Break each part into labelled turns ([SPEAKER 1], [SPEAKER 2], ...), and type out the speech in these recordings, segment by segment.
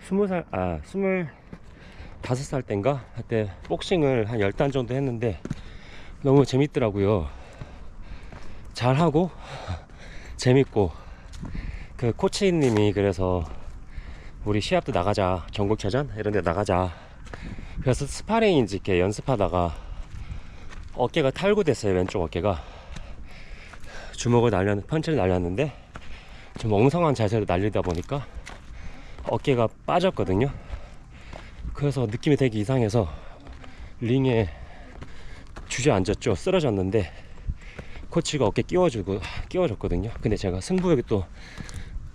[SPEAKER 1] 25살 땐가 그때 복싱을 한 10단 정도 했는데 너무 재밌더라고요. 잘하고 재밌고, 그 코치님이 그래서 우리 시합도 나가자, 전국체전 이런 데 나가자, 그래서 스파링인지 이렇게 연습하다가 어깨가 탈구됐어요. 왼쪽 어깨가. 펀치를 날렸는데 좀 엉성한 자세로 날리다 보니까 어깨가 빠졌거든요. 그래서 느낌이 되게 이상해서 링에 주저앉았죠. 쓰러졌는데 코치가 어깨 끼워줬거든요. 근데 제가 승부욕이 또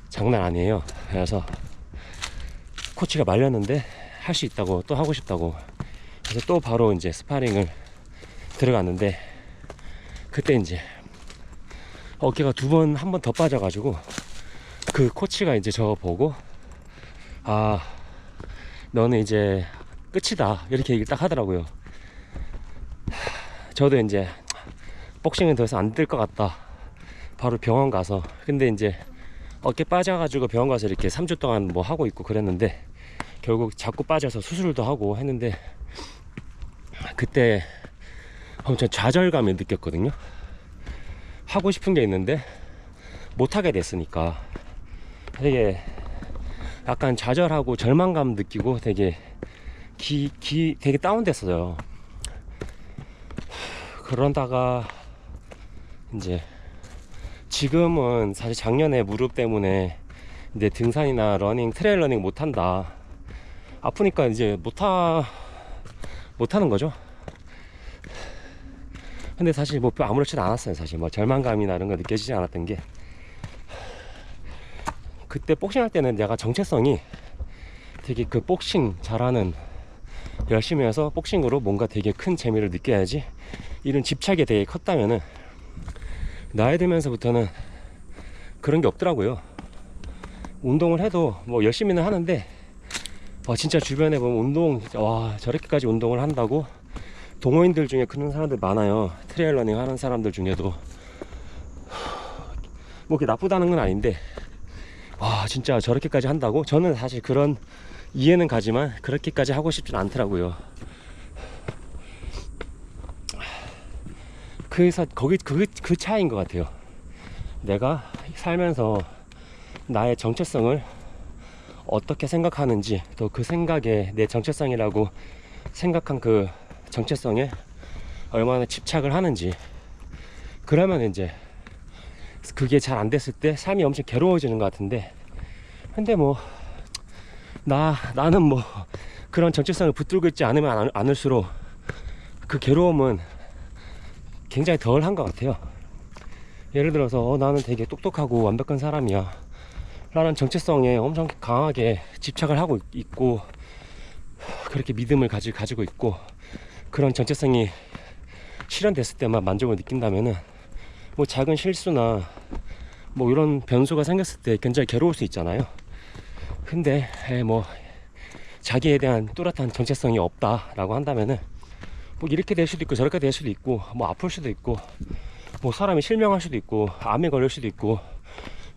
[SPEAKER 1] 장난 아니에요. 그래서 코치가 말렸는데 할 수 있다고, 또 하고 싶다고, 그래서 또 바로 이제 스파링을 들어갔는데, 그때 이제 어깨가 한 번 더 빠져가지고 그 코치가 이제 저 보고, 아, 너는 이제 끝이다, 이렇게 얘기를 딱 하더라고요. 저도 이제 복싱은 더 이상 안 될 것 같다, 바로 병원 가서. 근데 이제 어깨 빠져가지고 병원 가서 이렇게 3주 동안 뭐 하고 있고 그랬는데, 결국 자꾸 빠져서 수술도 하고 했는데, 그때 엄청 좌절감을 느꼈거든요. 하고 싶은 게 있는데 못하게 됐으니까 되게 약간 좌절하고 절망감 느끼고 되게 되게 다운됐어요. 그러다가 이제 지금은 사실 작년에 무릎 때문에 이제 등산이나 트레일 러닝 못한다, 아프니까 이제 못하는 거죠. 근데 사실 뭐 아무렇지도 않았어요. 사실 뭐 절망감이나 이런 거 느껴지지 않았던 게, 그때 복싱 할 때는 내가 정체성이 되게 그 복싱 잘하는, 열심히 해서 복싱으로 뭔가 되게 큰 재미를 느껴야지, 이런 집착이 되게 컸다면은, 나이 들면서부터는 그런 게 없더라고요. 운동을 해도 뭐 열심히는 하는데, 진짜 주변에 보면 저렇게까지 운동을 한다고, 동호인들 중에 그런 사람들 많아요. 트레일 러닝 하는 사람들 중에도. 뭐 그게 나쁘다는 건 아닌데, 진짜 저렇게까지 한다고? 저는 사실 그런 이해는 가지만 그렇게까지 하고 싶진 않더라고요. 그래서 그 차이인 것 같아요. 내가 살면서 나의 정체성을 어떻게 생각하는지, 또 그 생각에 내 정체성이라고 생각한 그 정체성에 얼마나 집착을 하는지. 그러면 이제 그게 잘 안 됐을 때 삶이 엄청 괴로워지는 것 같은데, 근데 뭐 나는 뭐 그런 정체성을 붙들고 있지 않으면 않을수록 그 괴로움은 굉장히 덜한 것 같아요. 예를 들어서 나는 되게 똑똑하고 완벽한 사람이야 라는 정체성에 엄청 강하게 집착을 하고 있고, 그렇게 믿음을 가지고 있고, 그런 정체성이 실현됐을 때만 만족을 느낀다면은, 뭐 작은 실수나 뭐 이런 변수가 생겼을 때 굉장히 괴로울 수 있잖아요. 근데 뭐 자기에 대한 뚜렷한 정체성이 없다라고 한다면은, 뭐 이렇게 될 수도 있고 저렇게 될 수도 있고, 뭐 아플 수도 있고, 뭐 사람이 실명할 수도 있고, 암에 걸릴 수도 있고,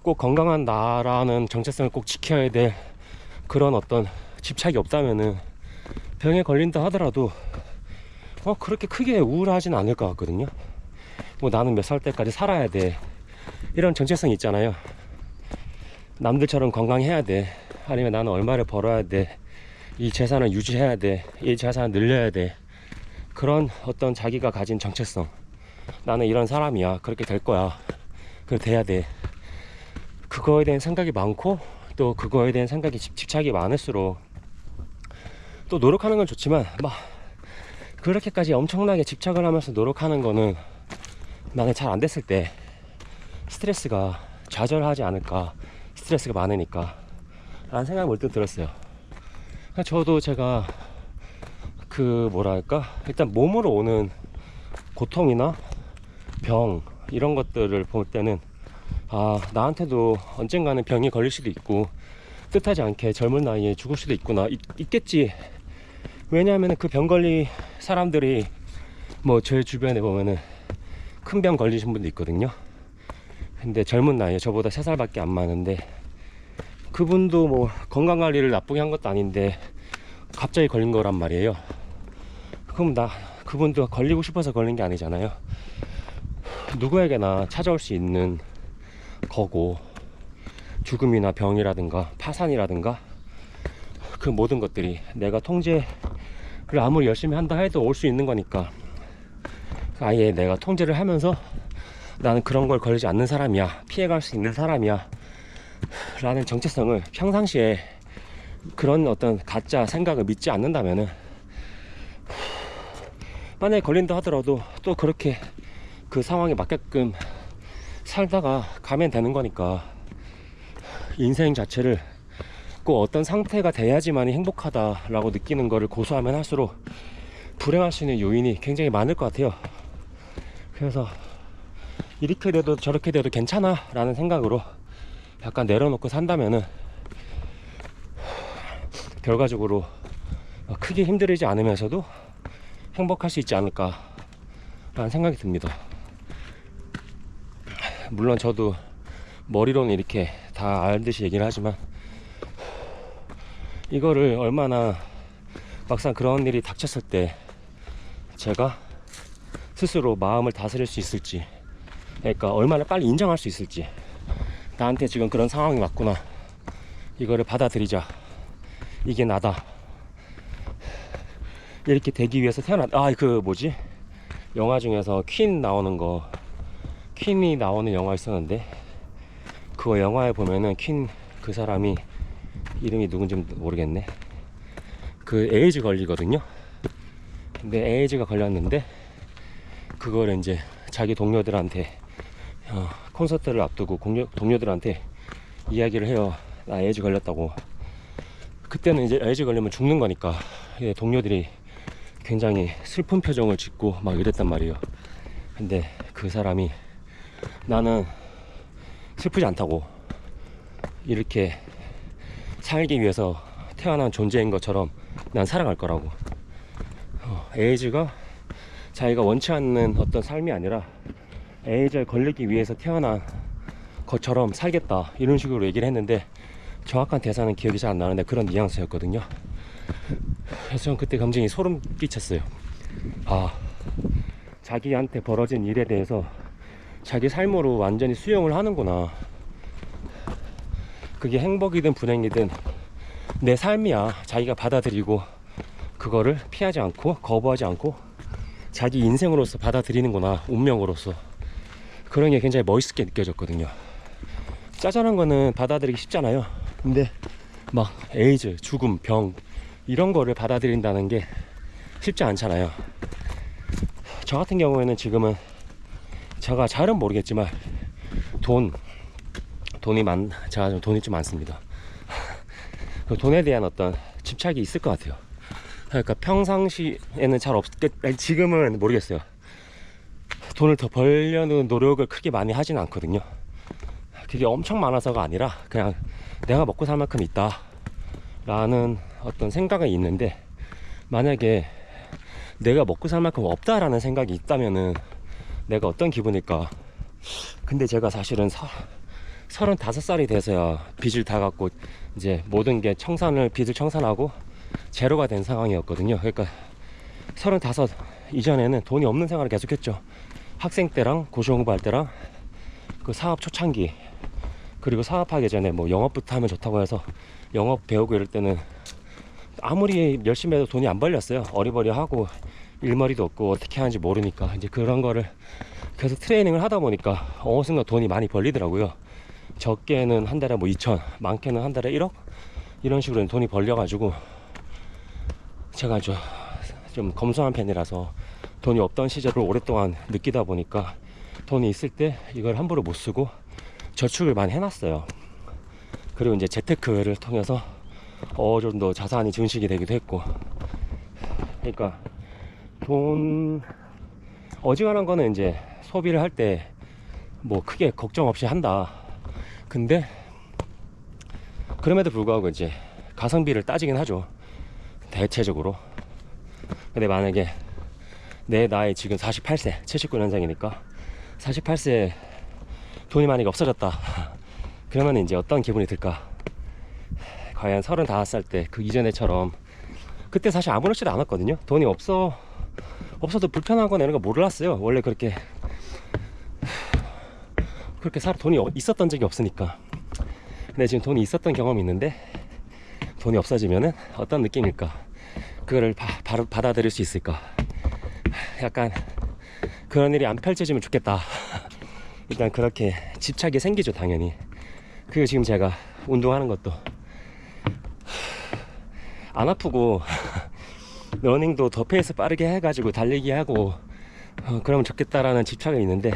[SPEAKER 1] 꼭 건강한 나라는 정체성을 꼭 지켜야 될 그런 어떤 집착이 없다면은, 병에 걸린다 하더라도 그렇게 크게 우울하진 않을 것 같거든요. 뭐 나는 몇 살 때까지 살아야 돼, 이런 정체성이 있잖아요. 남들처럼 건강해야 돼, 아니면 나는 얼마를 벌어야 돼, 이 재산을 유지해야 돼, 이 재산을 늘려야 돼, 그런 어떤 자기가 가진 정체성, 나는 이런 사람이야, 그렇게 될 거야, 그렇게 돼야 돼, 그거에 대한 생각이 많고, 또 그거에 대한 생각이 집착이 많을수록, 또 노력하는 건 좋지만 막 그렇게까지 엄청나게 집착을 하면서 노력하는 거는 나는 잘 안 됐을 때 스트레스가 좌절하지 않을까, 스트레스가 많으니까 라는 생각이 문득 들었어요. 저도 제가 일단 몸으로 오는 고통이나 병, 이런 것들을 볼 때는 나한테도 언젠가는 병이 걸릴 수도 있고, 뜻하지 않게 젊은 나이에 죽을 수도 있겠지. 왜냐하면 그 병 걸린 사람들이 뭐 제 주변에 보면은 큰 병 걸리신 분도 있거든요. 근데 젊은 나이에, 저보다 3살밖에 안 많은데 그분도 뭐 건강관리를 나쁘게 한 것도 아닌데 갑자기 걸린 거란 말이에요. 그럼 그분도 걸리고 싶어서 걸린 게 아니잖아요. 누구에게나 찾아올 수 있는 거고, 죽음이나 병이라든가 파산이라든가 그 모든 것들이 내가 통제를 아무리 열심히 한다 해도 올 수 있는 거니까, 아예 내가 통제를 하면서 나는 그런 걸 걸리지 않는 사람이야, 피해갈 수 있는 사람이야 라는 정체성을 평상시에 그런 어떤 가짜 생각을 믿지 않는다면은, 만약에 걸린다 하더라도 또 그렇게 그 상황에 맞게끔 살다가 가면 되는 거니까, 인생 자체를 꼭 어떤 상태가 돼야지만이 행복하다라고 느끼는 거를 고수하면 할수록 불행할 수 있는 요인이 굉장히 많을 것 같아요. 그래서 이렇게 돼도 저렇게 돼도 괜찮아 라는 생각으로 약간 내려놓고 산다면은 결과적으로 크게 힘들지 않으면서도 행복할 수 있지 않을까 라는 생각이 듭니다. 물론 저도 머리로는 이렇게 다 알듯이 얘기를 하지만, 이거를 얼마나 막상 그런 일이 닥쳤을 때 제가 스스로 마음을 다스릴 수 있을지, 그러니까 얼마나 빨리 인정할 수 있을지, 나한테 지금 그런 상황이 왔구나, 이거를 받아들이자, 이게 나다, 이렇게 되기 위해서 그 뭐지, 영화 중에서 퀸이 나오는 영화 있었는데, 그거 영화에 보면은 퀸 그 사람이 이름이 누군지 모르겠네. 그 에이즈 걸리거든요. 근데 에이즈가 걸렸는데 그거를 이제 자기 동료들한테 콘서트를 앞두고 동료들한테 이야기를 해요. 나 에이즈 걸렸다고. 그때는 이제 에이즈 걸리면 죽는 거니까 동료들이 굉장히 슬픈 표정을 짓고 막 이랬단 말이에요. 근데 그 사람이, 나는 슬프지 않다고, 이렇게 살기 위해서 태어난 존재인 것처럼 난 살아갈 거라고. 에이즈가 자기가 원치 않는 어떤 삶이 아니라 에이즈에 걸리기 위해서 태어난 것처럼 살겠다, 이런 식으로 얘기를 했는데, 정확한 대사는 기억이 잘 안 나는데 그런 뉘앙스였거든요. 그래서 전 그때 감정이 소름 끼쳤어요. 자기한테 벌어진 일에 대해서 자기 삶으로 완전히 수용을 하는구나. 그게 행복이든 불행이든 내 삶이야. 자기가 받아들이고 그거를 피하지 않고 거부하지 않고 자기 인생으로서 받아들이는구나, 운명으로서. 그런 게 굉장히 멋있게 느껴졌거든요. 짜잘한 거는 받아들이기 쉽잖아요. 근데 막 에이즈, 죽음, 병 이런 거를 받아들인다는 게 쉽지 않잖아요. 저 같은 경우에는 지금은 제가 잘은 모르겠지만 제가 좀 돈이 좀 많습니다. 돈에 대한 어떤 집착이 있을 것 같아요. 그러니까 평상시에는 지금은 모르겠어요. 돈을 더 벌려는 노력을 크게 많이 하진 않거든요. 그게 엄청 많아서가 아니라 그냥 내가 먹고 살 만큼 있다 라는 어떤 생각은 있는데, 만약에 내가 먹고 살 만큼 없다라는 생각이 있다면은 내가 어떤 기분일까. 근데 제가 사실은 35살이 돼서야 빚을 다 갚고 이제 모든 게 빚을 청산하고 제로가 된 상황이었거든요. 그러니까 35 이전에는 돈이 없는 생활을 계속했죠. 학생 때랑 고시공부할 때랑 그 사업 초창기, 그리고 사업하기 전에 뭐 영업부터 하면 좋다고 해서 영업 배우고 이럴 때는 아무리 열심히 해도 돈이 안 벌렸어요. 어리버리하고 일머리도 없고 어떻게 하는지 모르니까. 이제 그런 거를 계속 트레이닝을 하다 보니까 어느 순간 돈이 많이 벌리더라고요. 적게는 한 달에 뭐 2천, 많게는 한 달에 1억 이런 식으로 돈이 벌려가지고, 제가 좀 검소한 편이라서 돈이 없던 시절을 오랫동안 느끼다 보니까 돈이 있을 때 이걸 함부로 못 쓰고 저축을 많이 해놨어요. 그리고 이제 재테크를 통해서 어느 정도 자산이 증식이 되기도 했고. 그러니까 어지간한 거는 이제 소비를 할 때 뭐 크게 걱정 없이 한다. 근데 그럼에도 불구하고 이제 가성비를 따지긴 하죠, 대체적으로. 근데 만약에 내 나이 지금 48세, 79년생이니까 48세에 돈이 만약에 없어졌다 그러면 이제 어떤 기분이 들까. 과연 35살 때 그 이전에처럼, 그때 사실 아무렇지도 않았거든요. 돈이 없어도 불편하거나 이런 거 몰랐어요. 원래 그렇게 돈이 있었던 적이 없으니까. 근데 지금 돈이 있었던 경험이 있는데, 돈이 없어지면은 어떤 느낌일까? 그거를 바로 받아들일 수 있을까? 약간 그런 일이 안 펼쳐지면 좋겠다. 일단 그렇게 집착이 생기죠, 당연히. 그리고 지금 제가 운동하는 것도 안 아프고 러닝도 더 페이스 빠르게 해가지고 달리기 하고 그러면 좋겠다라는 집착이 있는데,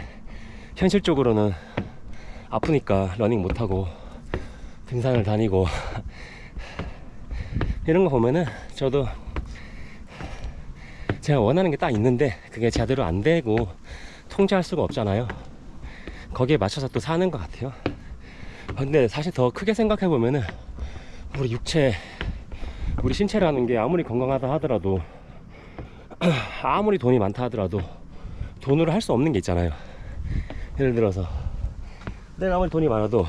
[SPEAKER 1] 현실적으로는 아프니까 러닝 못하고 등산을 다니고 이런 거 보면은 저도 제가 원하는 게 딱 있는데 그게 제대로 안 되고 통제할 수가 없잖아요. 거기에 맞춰서 또 사는 것 같아요. 근데 사실 더 크게 생각해 보면은 우리 신체라는 게 아무리 건강하다 하더라도 아무리 돈이 많다 하더라도 돈으로 할 수 없는 게 있잖아요. 예를 들어서 내가 아무리 돈이 많아도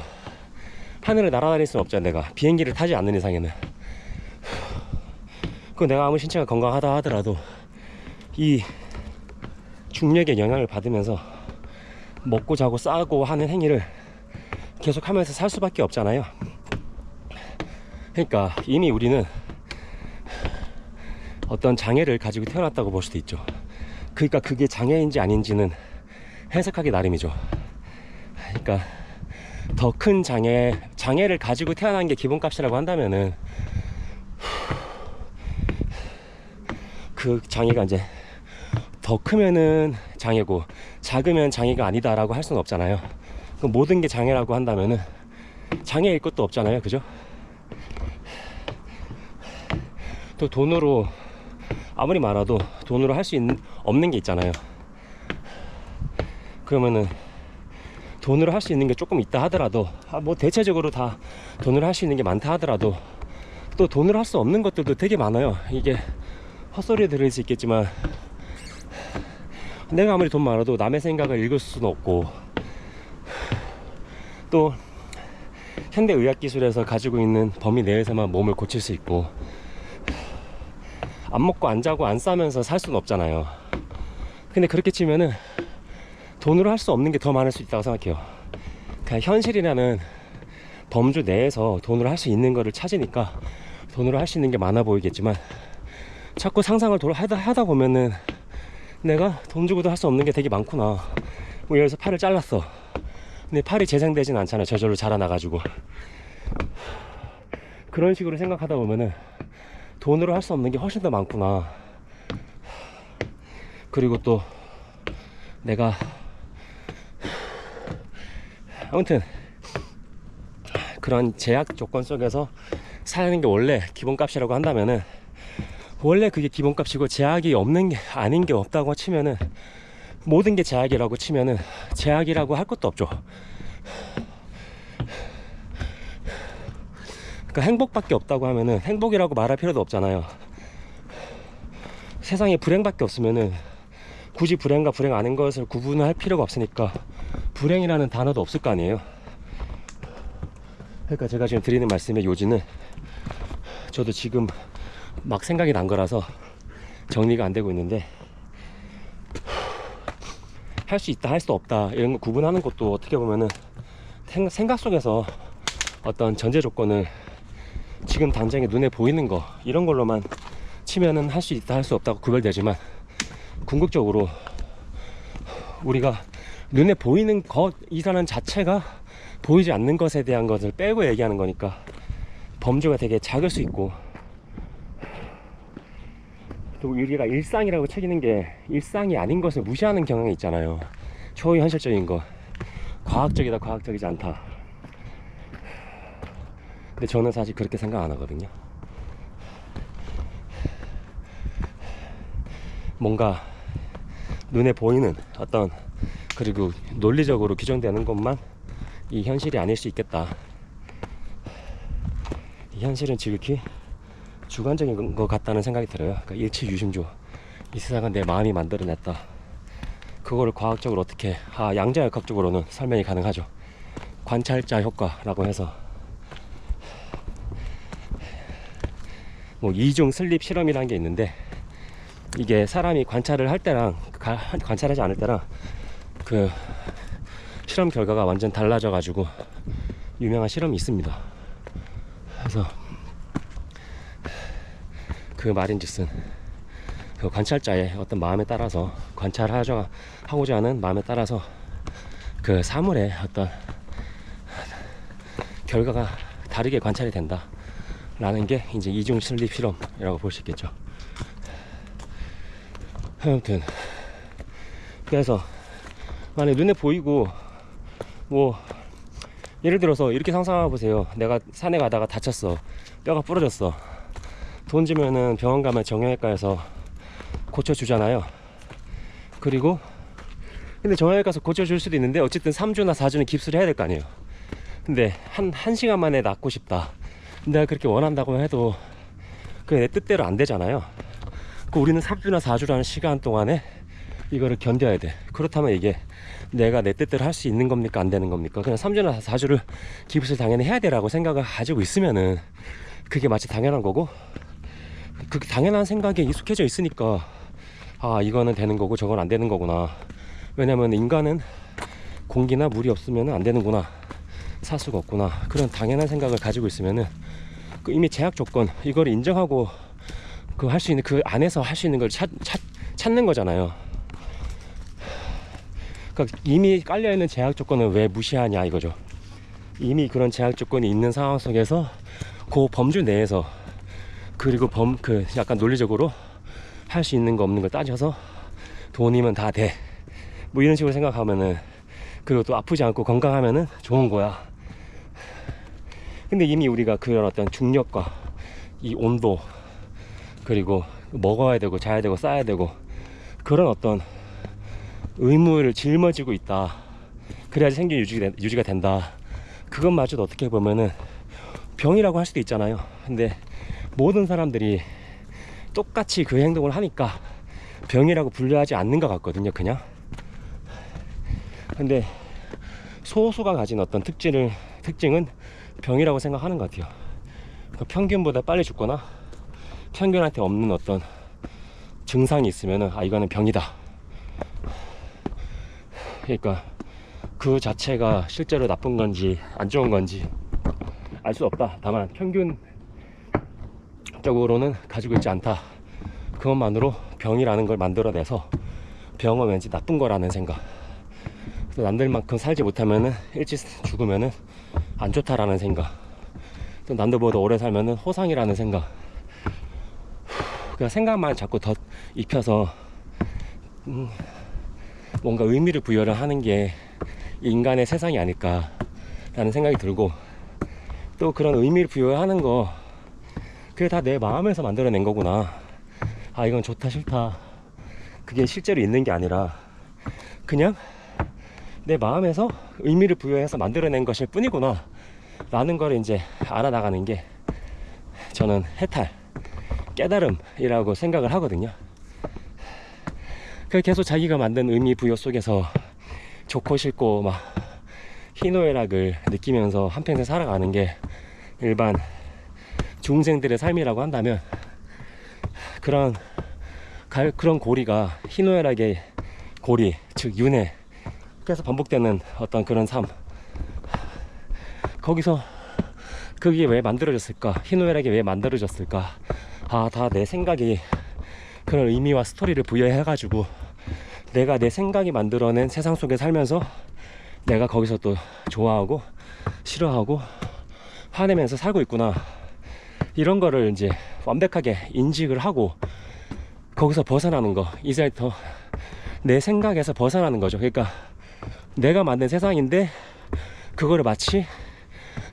[SPEAKER 1] 하늘을 날아다닐 수는 없잖아. 내가 비행기를 타지 않는 이상에는. 그 내가 아무리 신체가 건강하다 하더라도 이 중력의 영향을 받으면서 먹고 자고 싸고 하는 행위를 계속 하면서 살 수밖에 없잖아요. 그러니까 이미 우리는 어떤 장애를 가지고 태어났다고 볼 수도 있죠. 그러니까 그게 장애인지 아닌지는 해석하기 나름이죠. 그러니까 더 큰 장애를 가지고 태어난 게 기본값이라고 한다면은 그 장애가 이제 더 크면은 장애고 작으면 장애가 아니다라고 할 수는 없잖아요. 그 모든 게 장애라고 한다면은 장애일 것도 없잖아요, 그죠? 또 돈으로 아무리 많아도 돈으로 할 수 없는 게 있잖아요. 그러면은 돈으로 할 수 있는 게 조금 있다 하더라도 뭐 대체적으로 다 돈으로 할 수 있는 게 많다 하더라도 또 돈으로 할 수 없는 것들도 되게 많아요. 이게 헛소리 들을 수 있겠지만 내가 아무리 돈 많아도 남의 생각을 읽을 수는 없고, 또 현대 의학 기술에서 가지고 있는 범위 내에서만 몸을 고칠 수 있고, 안 먹고 안 자고 안 싸면서 살 수는 없잖아요. 근데 그렇게 치면은 돈으로 할 수 없는 게 더 많을 수 있다고 생각해요. 그냥 현실이라는 범주 내에서 돈으로 할 수 있는 거를 찾으니까 돈으로 할 수 있는 게 많아 보이겠지만, 자꾸 상상을 하다 보면은 내가 돈 주고도 할 수 없는 게 되게 많구나. 뭐 예를 들어서 팔을 잘랐어. 근데 팔이 재생되진 않잖아요, 저절로 자라나가지고. 그런 식으로 생각하다 보면은 돈으로 할 수 없는 게 훨씬 더 많구나. 그리고 또 내가 아무튼 그런 제약 조건 속에서 사는 게 원래 기본값이라고 한다면은, 원래 그게 기본값이고 제약이 없는 게 아닌 게 없다고 치면은, 모든 게 제약이라고 치면은 제약이라고 할 것도 없죠. 그러니까 행복밖에 없다고 하면은 행복이라고 말할 필요도 없잖아요. 세상에 불행밖에 없으면은 굳이 불행과 불행 아닌 것을 구분할 필요가 없으니까 불행이라는 단어도 없을 거 아니에요. 그러니까 제가 지금 드리는 말씀의 요지는, 저도 지금 막 생각이 난 거라서 정리가 안 되고 있는데, 할 수 있다 할 수 없다 이런 거 구분하는 것도 어떻게 보면은 생각 속에서 어떤 전제 조건을 지금 당장에 눈에 보이는 거 이런 걸로만 치면은 할 수 있다 할 수 없다고 구별되지만, 궁극적으로 우리가 눈에 보이는 것이라는 자체가 보이지 않는 것에 대한 것을 빼고 얘기하는 거니까 범주가 되게 작을 수 있고, 또 우리가 일상이라고 책이는 게 일상이 아닌 것을 무시하는 경향이 있잖아요. 초현실적인 거, 과학적이다 과학적이지 않다. 근데 저는 사실 그렇게 생각 안 하거든요. 뭔가 눈에 보이는 어떤, 그리고 논리적으로 규정되는 것만 이 현실이 아닐 수 있겠다. 이 현실은 지극히 주관적인 것 같다는 생각이 들어요. 그러니까 일치유심조, 이 세상은 내 마음이 만들어냈다. 그거를 과학적으로 어떻게, 양자역학적으로는 설명이 가능하죠. 관찰자 효과라고 해서 뭐 이중 슬립 실험이라는 게 있는데, 이게 사람이 관찰을 할 때랑 관찰하지 않을 때랑 그 실험 결과가 완전 달라져 가지고 유명한 실험이 있습니다. 그래서 그 말인즉슨 그 관찰자의 어떤 마음에 따라서, 관찰하고자 하는 마음에 따라서 그 사물의 어떤 결과가 다르게 관찰이 된다 라는 게 이제 이중 슬립 실험이라고 볼 수 있겠죠. 아무튼 그래서 만약 눈에 보이고, 뭐 예를 들어서 이렇게 상상해 보세요. 내가 산에 가다가 다쳤어, 뼈가 부러졌어. 돈 주면은 병원 가면 정형외과에서 고쳐주잖아요. 그리고 근데 정형외과 가서 고쳐줄 수도 있는데 어쨌든 3주나 4주는 깁스를 해야 될 거 아니에요. 근데 한 시간 만에 낫고 싶다, 내가 그렇게 원한다고 해도 그게 내 뜻대로 안 되잖아요. 우리는 3주나 4주라는 시간 동안에 이거를 견뎌야 돼. 그렇다면 이게 내가 내 뜻대로 할 수 있는 겁니까, 안 되는 겁니까? 그냥 3주나 4주를 깁스를 당연히 해야 되라고 생각을 가지고 있으면은 그게 마치 당연한 거고, 그 당연한 생각에 익숙해져 있으니까 아, 이거는 되는 거고 저건 안 되는 거구나. 왜냐면 인간은 공기나 물이 없으면 안 되는구나, 살 수가 없구나, 그런 당연한 생각을 가지고 있으면은 그 이미 제약 조건, 이걸 인정하고 그 할 수 있는, 그 안에서 할 수 있는 걸 찾는 거잖아요. 그러니까 이미 깔려있는 제약 조건을 왜 무시하냐 이거죠. 이미 그런 제약 조건이 있는 상황 속에서 그 범주 내에서, 그리고 그 약간 논리적으로 할 수 있는 거 없는 걸 따져서 돈이면 다 돼, 뭐 이런 식으로 생각하면은, 그리고 또 아프지 않고 건강하면은 좋은 거야. 근데 이미 우리가 그런 어떤 중력과 이 온도, 그리고 먹어야 되고 자야 되고 싸야 되고 그런 어떤 의무를 짊어지고 있다. 그래야지 생존 유지가 된다. 그것마저도 어떻게 보면은 병이라고 할 수도 있잖아요. 근데 모든 사람들이 똑같이 그 행동을 하니까 병이라고 분류하지 않는 것 같거든요, 그냥. 근데 소수가 가진 어떤 특징은 병이라고 생각하는 것 같아요. 그러니까 평균보다 빨리 죽거나 평균한테 없는 어떤 증상이 있으면은 아, 이거는 병이다. 그러니까 그 자체가 실제로 나쁜 건지 안 좋은 건지 알 수 없다. 다만 평균적으로는 가지고 있지 않다. 그것만으로 병이라는 걸 만들어내서 병은 왠지 나쁜 거라는 생각. 남들만큼 살지 못하면은 일찍 죽으면은 안 좋다라는 생각. 또 남들보다 오래 살면은 호상이라는 생각. 그냥 생각만 자꾸 더 입혀서 뭔가 의미를 부여를 하는 게 인간의 세상이 아닐까라는 생각이 들고, 또 그런 의미를 부여하는 거 그게 다 내 마음에서 만들어낸 거구나. 아, 이건 좋다 싫다 그게 실제로 있는 게 아니라 그냥 내 마음에서 의미를 부여해서 만들어낸 것일 뿐이구나 라는 걸 이제 알아나가는 게 저는 해탈, 깨달음이라고 생각을 하거든요. 그 계속 자기가 만든 의미 부여 속에서 좋고 싫고 막 희노애락을 느끼면서 한평생 살아가는 게 일반 중생들의 삶이라고 한다면, 그런 고리가 희노애락의 고리, 즉 윤회, 계속 반복되는 어떤 그런 삶, 거기서 그게 왜 만들어졌을까, 희노애락이 왜 만들어졌을까, 아, 다 내 생각이 그런 의미와 스토리를 부여해가지고 내가 내 생각이 만들어낸 세상 속에 살면서 내가 거기서 또 좋아하고 싫어하고 화내면서 살고 있구나, 이런 거를 이제 완벽하게 인식을 하고 거기서 벗어나는 거, 이제부터 내 생각에서 벗어나는 거죠. 그러니까 내가 만든 세상인데 그거를 마치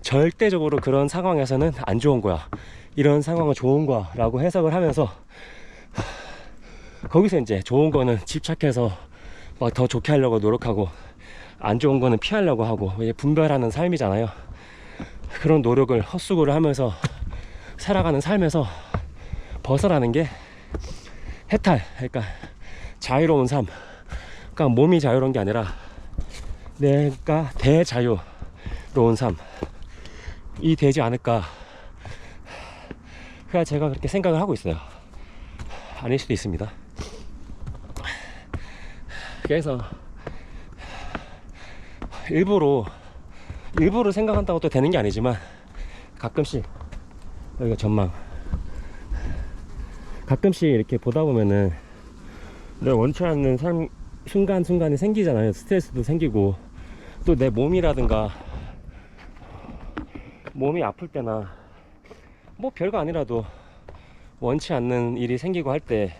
[SPEAKER 1] 절대적으로 그런 상황에서는 안 좋은 거야, 이런 상황은 좋은 거야 라고 해석을 하면서 거기서 이제 좋은 거는 집착해서 막 더 좋게 하려고 노력하고 안 좋은 거는 피하려고 하고 분별하는 삶이잖아요. 그런 노력을 헛수고를 하면서 살아가는 삶에서 벗어나는 게 해탈, 그러니까 자유로운 삶. 그러니까 몸이 자유로운 게 아니라 내가 대자유로운 삶이 되지 않을까. 제가 그렇게 생각을 하고 있어요. 아닐 수도 있습니다. 그래서 일부러 생각한다고 또 되는 게 아니지만 가끔씩 여기가 전망 가끔씩 이렇게 보다 보면은 내가 원치 않는 순간순간이 생기잖아요. 스트레스도 생기고 또 내 몸이라든가 몸이 아플 때나 뭐 별거 아니라도 원치 않는 일이 생기고 할 때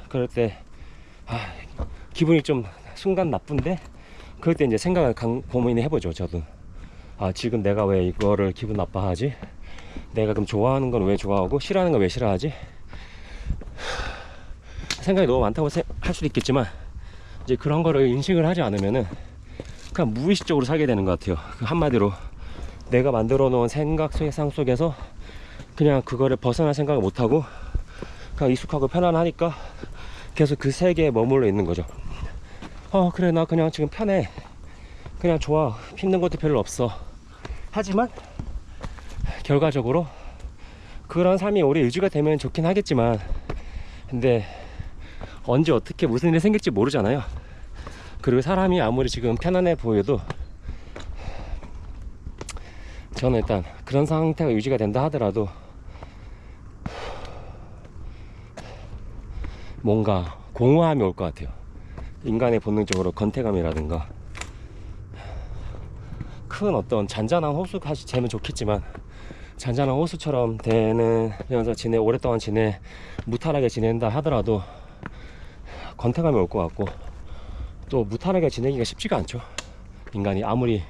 [SPEAKER 1] 그럴 때 기분이 좀 순간 나쁜데 그럴 때 이제 생각을 고민을 해보죠. 저도 지금 내가 왜 이거를 기분 나빠하지? 내가 그럼 좋아하는 건 왜 좋아하고 싫어하는 건 왜 싫어하지? 생각이 너무 많다고 할 수도 있겠지만 이제 그런 거를 인식을 하지 않으면은 그냥 무의식적으로 살게 되는 것 같아요. 한마디로 내가 만들어 놓은 생각 세상 속에서 그냥 그거를 벗어날 생각을 못하고 그냥 익숙하고 편안하니까 계속 그 세계에 머물러 있는 거죠. 그래 나 그냥 지금 편해, 그냥 좋아, 힘든 것도 별로 없어. 하지만 결과적으로 그런 삶이 오래 유지가 되면 좋긴 하겠지만 근데 언제 어떻게 무슨 일이 생길지 모르잖아요. 그리고 사람이 아무리 지금 편안해 보여도 저는 일단 그런 상태가 유지가 된다 하더라도 뭔가 공허함이 올 것 같아요. 인간의 본능적으로 건태감이라든가 큰 어떤 잔잔한 호수까지 재면 좋겠지만 잔잔한 호수처럼 되면서 오랫동안 무탈하게 지낸다 하더라도 건태감이 올 것 같고 또 무탈하게 지내기가 쉽지가 않죠. 인간이 아무리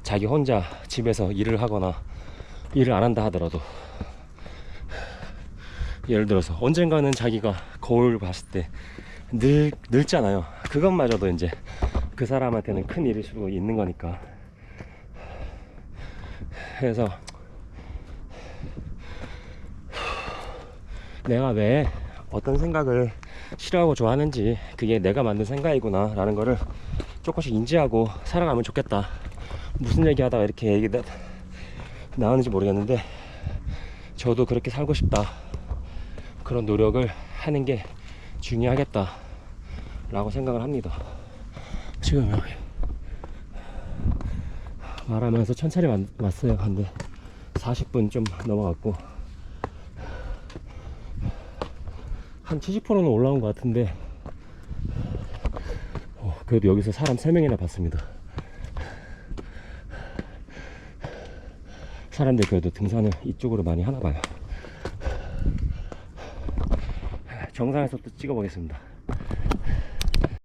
[SPEAKER 1] 자기 혼자 집에서 일을 하거나 일을 안 한다 하더라도 예를 들어서 언젠가는 자기가 거울을 봤을 때 늙잖아요. 그것마저도 이제 그 사람한테는 큰 일일 수도 있는 거니까. 그래서 내가 왜 어떤 생각을 싫어하고 좋아하는지 그게 내가 만든 생각이구나 라는 거를 조금씩 인지하고 살아가면 좋겠다. 무슨 얘기하다가 이렇게 얘기 나오는지 모르겠는데 저도 그렇게 살고 싶다. 그런 노력을 하는 게 중요하겠다 라고 생각을 합니다. 지금 여기 말하면서 천천히 왔어요. 근데 40분 좀 넘어갔고 한 70%는 올라온 것 같은데 그래도 여기서 사람 3명이나 봤습니다. 사람들 그래도 등산을 이쪽으로 많이 하나 봐요. 정상에서 또 찍어 보겠습니다.